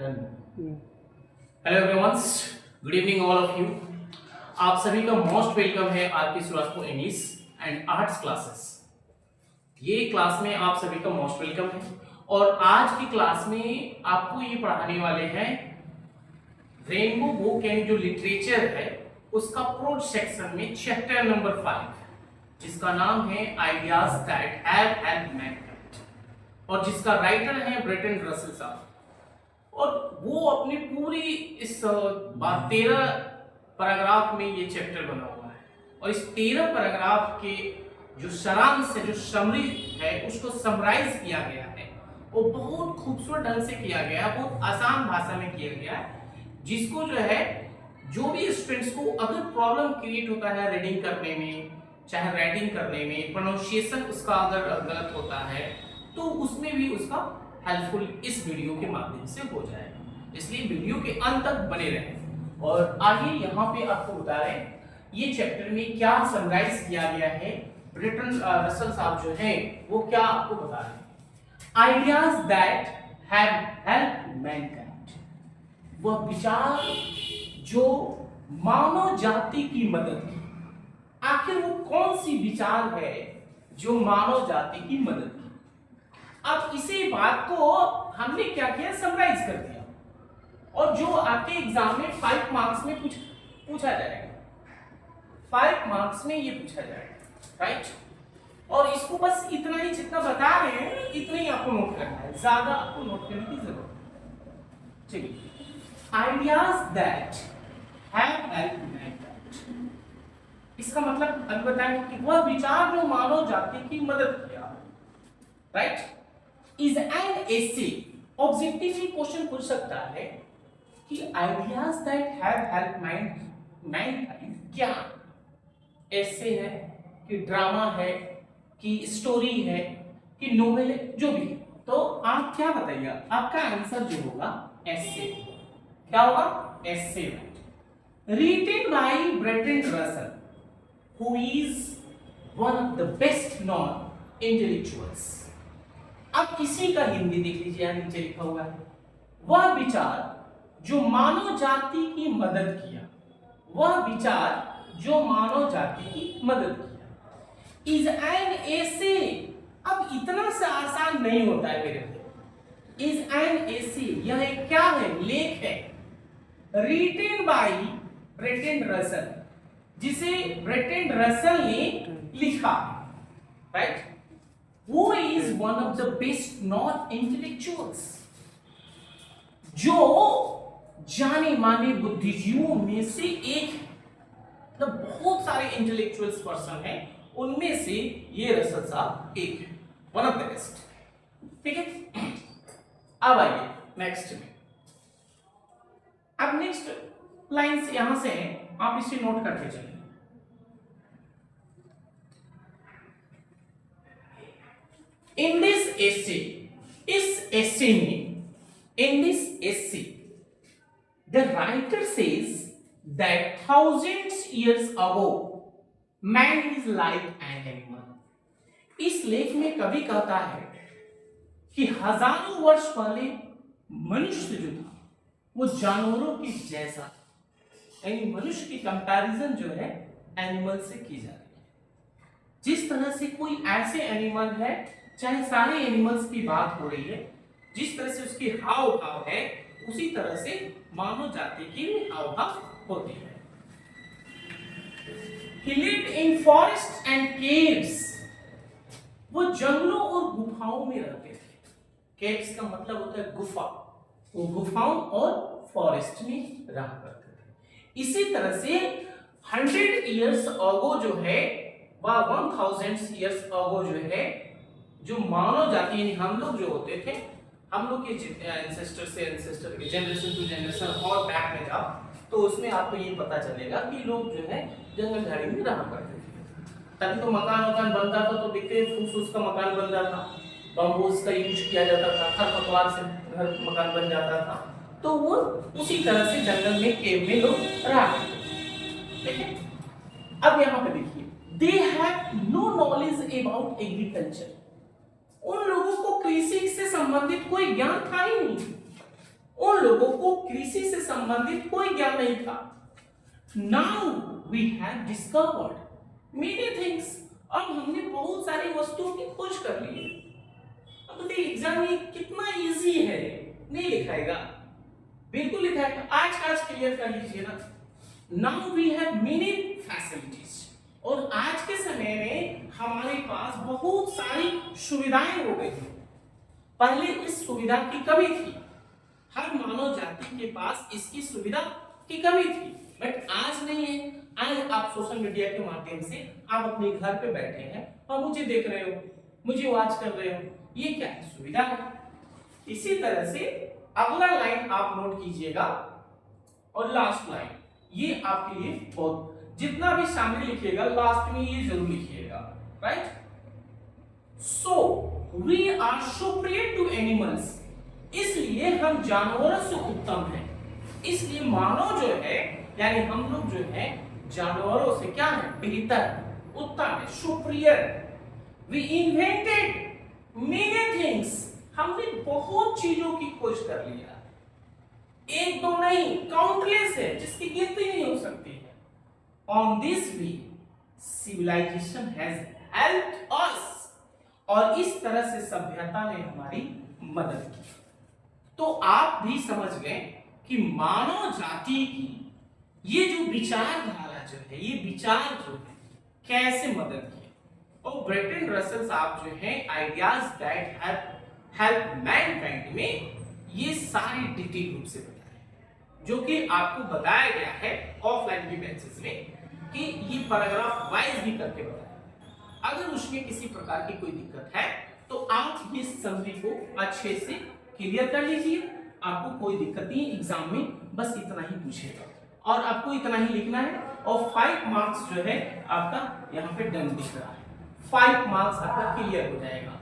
Hello everyone, good evening all of you. आप सभी का मोस्ट वेलकम है RK Srivastava English and arts classes. ये क्लास में आप सभी का मोस्ट वेलकम है और आज की क्लास में आपको ये पढ़ाने वाले हैं रेनबो बुक एंड जो लिटरेचर है उसका प्रोज सेक्शन में चैप्टर नंबर 5 जिसका नाम है ideas that have helped Mankind और जिसका राइटर है ब्रेटन रसल साहब। और वो अपनी पूरी इस 13 पैराग्राफ में ये चैप्टर बना हुआ है और इस 13 पैराग्राफ के जो सारांश है, जो समरी है, उसको समराइज किया गया है। वो बहुत खूबसूरत ढंग से किया गया है, बहुत आसान भाषा में किया गया है, जिसको जो है जो भी स्टूडेंट्स को अगर प्रॉब्लम क्रिएट होता है रीडिंग करने में, चाहे राइटिंग करने में, प्रोनाउंसिएशन उसका अगर गलत होता है तो उसमें भी उसका हेल्पफुल इस वीडियो के माध्यम से हो जाएगा। इसलिए वीडियो के अंत तक बने रहें। और आगे यहाँ पे आपको बता रहे हैं ये चैप्टर में क्या समराइज किया गया है। ब्रेटन रसल साहब जो है वो क्या आपको बता रहे हैं, ideas that have helped Mankind, वह विचार जो मानव जाति की मदद की। आखिर वो कौन सी विचार है जो मानव जाति की मदद की। अब इसी बात को हमने क्या किया, समराइज कर दिया और जो आपके एग्जाम में 5 मार्क्स में पूछा जाएगा, 5 मार्क्स में ये पूछा जाएगा, राइट। और इसको बस इतना ही जितना बता रहे हैं इतना ही आपको नोट करना है, ज्यादा आपको नोट करने की जरूरत है। चलिए, ideas that have helped Mankind, इसका मतलब अभी बताएंगे कि वह विचार जो मानव जाति की मदद किया, right. Is an essay, objectively question पूछ सकता है कि ideas that have helped Mankind क्या, एसे है कि ड्रामा है कि स्टोरी है कि नोवेल है, जो भी। तो आप क्या बताइएगा, आपका आंसर जो होगा एसे, क्या होगा, essay, written by Bertrand Russell who is one of the best non intellectuals. अब इसी का हिंदी देख लीजिए, यहां नीचे लिखा हुआ है, वह विचार जो मानव जाति की मदद किया, वह विचार जो मानव जाति की मदद किया, इज एन एसे। अब इतना सा आसान नहीं होता है मेरे भाई, इज एन एसे, यह एक क्या है, लेख है, रिटन बाय ब्रेटन रसल, जिसे ब्रेटन रसल ने लिखा, right. Who is one of the best non-intellectuals, जो जाने माने बुद्धिजीवियों में से एक है। तो बहुत सारे इंटेलेक्चुअल्स पर्सन हैं, उनमें से ये रसल साहब एक है, वन ऑफ द बेस्ट। ठीक है, अब आइए नेक्स्ट में। अब नेक्स्ट लाइंस यहां से हैं, आप इसे नोट करके चलिए। In this essay, इस essay में, in this essay, the writer says that thousands years ago, man is like an animal. इस लेख में कवि कहता है कि हजारों वर्ष पहले मनुष्य जो था वो जानवरों के जैसा, यानी मनुष्य की कंपैरिजन जो है एनिमल से की जा रही है। जिस तरह से कोई ऐसे एनिमल है, चाहे सारे एनिमल्स की बात हो रही है, जिस तरह से उसकी हाव भाव है उसी तरह से मानव जाति की भी हाव भाव होती है। He lived in forests and caves, वो जंगलों और गुफाओं में रहते थे। केव्स का मतलब होता है गुफा, वो गुफाओं और फॉरेस्ट में रहा करते थे। इसी तरह से 100 years ago जो है, वह 1000 years ago जो है, जो मानव जाति यानी हम लोग जो होते थे, हम लोग के एंसेस्टर से एंसेस्टर के जनरेशन टू जनरेशन और बैक में जाओ तो उसमें आपको ये पता चलेगा कि लोग जो है जंगल झाड़ी में रहा करते थे। तभी तो मकान बनता था तो देखते फूस का मकान बन जाता था, बम्बूस का यूज किया जाता था, खरपतवार से घर मकान बन जाता था। तो वो उसी तरह से जंगल में, केव में लोग रहा करते थे। ठीक है, अब यहाँ पे देखिए, they have no knowledge about agriculture, उन लोगों को कृषि से संबंधित कोई ज्ञान था ही नहीं। उन उन लोगों को कृषि से संबंधित कोई ज्ञान नहीं था। Now we have discovered many things, अब हमने बहुत सारी वस्तुओं की खोज कर ली है। अब देखिए एग्जाम में कितना इजी है, नहीं लिखाएगा, बिल्कुल लिखाएगा। आज क्लियर कर लीजिए ना। Now we have many facilities, और आज के समय में हमारे पास बहुत सारी सुविधाएं हो गई हैं। पहले इस सुविधा की कमी थी, हर मानव जाति के पास इसकी सुविधा की कमी थी, बट आज नहीं है। आज आप सोशल मीडिया के माध्यम से आप अपने घर पे बैठे हैं और मुझे देख रहे हो, मुझे वॉच कर रहे हो, ये क्या है? सुविधा है। इसी तरह से अगला लाइन आप नोट कीजिएगा, और लास्ट लाइन ये आपके लिए बहुत, जितना भी सामने लिखिएगा लास्ट में ये जरूर लिखिएगा, right? So we are superior to animals, इसलिए हम जानवरों से उत्तम हैं। इसलिए मानव जो है, यानी हम लोग जो है जानवरों से क्या है? बेहतर, उत्तम है, superior. We invented many things, हमने बहुत चीजों की खोज कर लिया, एक दो नहीं, काउंटलेस है, जिसकी गिनती नहीं हो सकती है। On this way civilisation has helped us, और इस तरह से सभ्यता ने हमारी मदद की। तो आप भी समझ गए कि मानव जाति की ये जो विचारधारा जो है, ये विचार जो है कैसे मदद की। और ब्रेटन रसल साहब जो है आइडियाज दैट हेल्प मैनकाइंड में ये सारी डिटेल रूप से बताए, जो कि आपको बताया गया है ऑफलाइन भी बेंचेस में, कि ये पैराग्राफ वाइज भी करके बताया। अगर उसमें किसी प्रकार की कोई दिक्कत है तो आप ये समरी को अच्छे से क्लियर कर लीजिए, आपको कोई दिक्कत नहीं। एग्जाम में बस इतना ही पूछेगा और आपको इतना ही लिखना है, और 5 मार्क्स जो है आपका यहाँ पे डन दिख रहा है, 5 मार्क्स आपका क्लियर हो जाएगा।